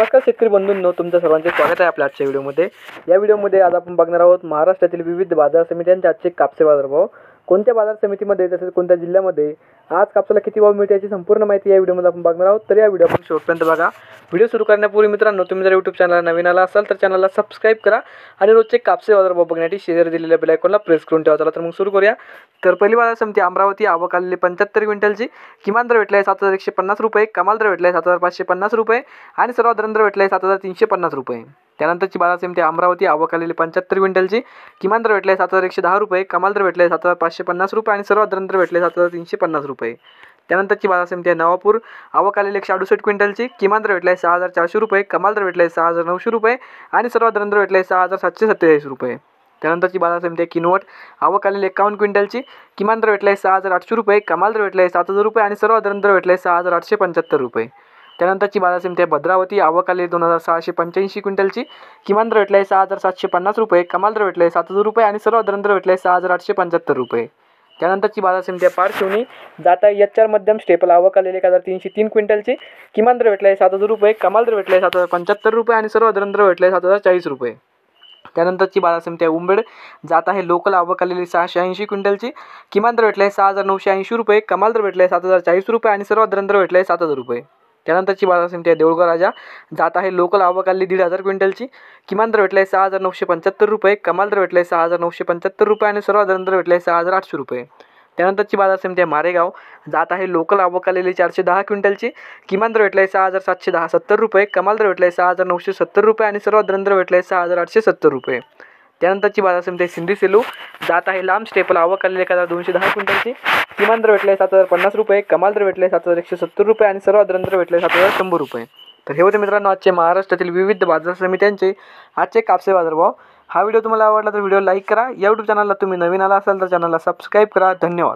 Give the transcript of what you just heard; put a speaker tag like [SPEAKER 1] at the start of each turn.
[SPEAKER 1] नमस्कार शेतकरी बंधूंनो, तुमचं सर्वांचे स्वागत आहे आपल्या आजच्या व्हिडिओमध्ये। या व्हिडिओमध्ये आज आपण बघणार आहोत महाराष्ट्रातील विविध बाजार समित्यांचे आजचे कापसे बाजारभाव, कोणत्या बाजार समितीमध्ये तसेच कोणत्या जिल्ह्यामध्ये आज कापसाला किती भाव मिळते याची संपूर्ण माहिती या व्हिडिओमध्ये आपण बघणार आहोत। तर या व्हिडिओ आपण शेवटपर्यंत बघा। व्हिडिओ सुरू करण्यापूर्वी मित्रांनो, तुम्ही जर YouTube चॅनलला नवीन आला असाल तर चॅनलला सबस्क्राइब करा आणि रोजचे कापसे बाजारभाव बघण्यासाठी शेजारी दिलेल्या बेल आयकॉनला प्रेस करून ठेवा। चला तर मग सुरू करूया। तर पहिली बाजार समिती अमरावती, आवक आलेली 75 क्विंटलची, किमान दर भेटला आहे 7150 रुपये, कमाल दर भेटला आहे 7550 रुपये आणि सर्वात दर भेटला आहे 7350 रुपये। त्यानंतरची बाजार समिती अमरावती, आवक आलेली 75 क्विंटलची, किमान दर भेटला आहे 7110 रुपये, कमाल दर भेटला आहे 7550 रुपये आणि सर्वात दर भेटले 7350 रुपये। त्यानंतरची बाजार समिती आहे नवापूर, आवक आलेली 168 क्विंटलची, किमान दर भेटला आहे 6400 रुपये, कमाल दर भेटला आहे 6900 रुपये आणि सर्वात दर भेटले 6747 रुपये। त्यानंतरची बाजार समिती आहे किनवट, आवक आलेली 51 क्विंटलची, किमान दर भेटला आहे 6800 रुपये, कमाल दर भेटला आहे 7000 रुपये आणि सर्वात दर भेटले 6875 रुपये। त्यानंतरची बाजार समिती आहे भद्रावती, आवक आलेली 2685 क्विंटलची, किमान दर भेटला आहे 6750 रुपये, कमाल दर भेटला आहे 7000 रुपये आणि सर्वात दर भेटले 6875 रुपये। त्यानंतरची बाजार समिती आहे पारशिवनी, जात आहे HR मध्यम स्टेपल, आवक आलेली 1303 क्विंटलची, किमान दर भेटला आहे 7000 रुपये, कमाल दर भेटला आहे 7075 रुपये आणि सर्वात दर भेटले 7040 रुपये। त्यानंतरची बाजार समिती आहे उंबेड, जात आहे लोकल, आवक आलेली 680 क्विंटलची, किमान दर भेटला आहे 6980 रुपये, कमाल दर भेटला आहे 7040 रुपये आणि सर्वात दर भेटला आहे 7000 रुपये। त्यानंतरची बाजार समिती आहे देऊळगाव राजा, जात आहे लोकल, आवक आलेली 1500 क्विंटलची, किमान दर भेटला आहे 6975 रुपये, कमाल दर भेटला आहे 6975 रुपये आणि सर्वात दर भेटला आहे 6800 रुपये। त्यानंतरची बाजार समिती आहे मारेगाव, जात आहे लोकल, आवक आलेली 410 क्विंटलची, किमान दर भेटला आहे 6770 रुपये, कमाल दर भेटला आहे 6970 रुपये आणि सर्वात दर भेटला आहे 6870 रुपये। त्यानंतरची बाजार समिती आहे सिंधी सेलू, जात आहे लांब स्टेपल, आवक आलेली 1210 क्विंटलची, किमान दर भेटला आहे 7050 रुपये, कमाल दर भेटला आहे 7170 रुपये आणि सर्वात दर भेटले 7100 रुपये। तर हे होते मित्रांनो आजचे महाराष्ट्रातील विविध बाजार समित्यांचे आजचे कापसे बाजारभाव। हा व्हिडिओ तुम्हाला आवडला तर व्हिडिओ लाईक करा। YouTube चॅनलला तुम्ही नवीन आला असाल तर चॅनलला सबस्क्राइब करा। धन्यवाद।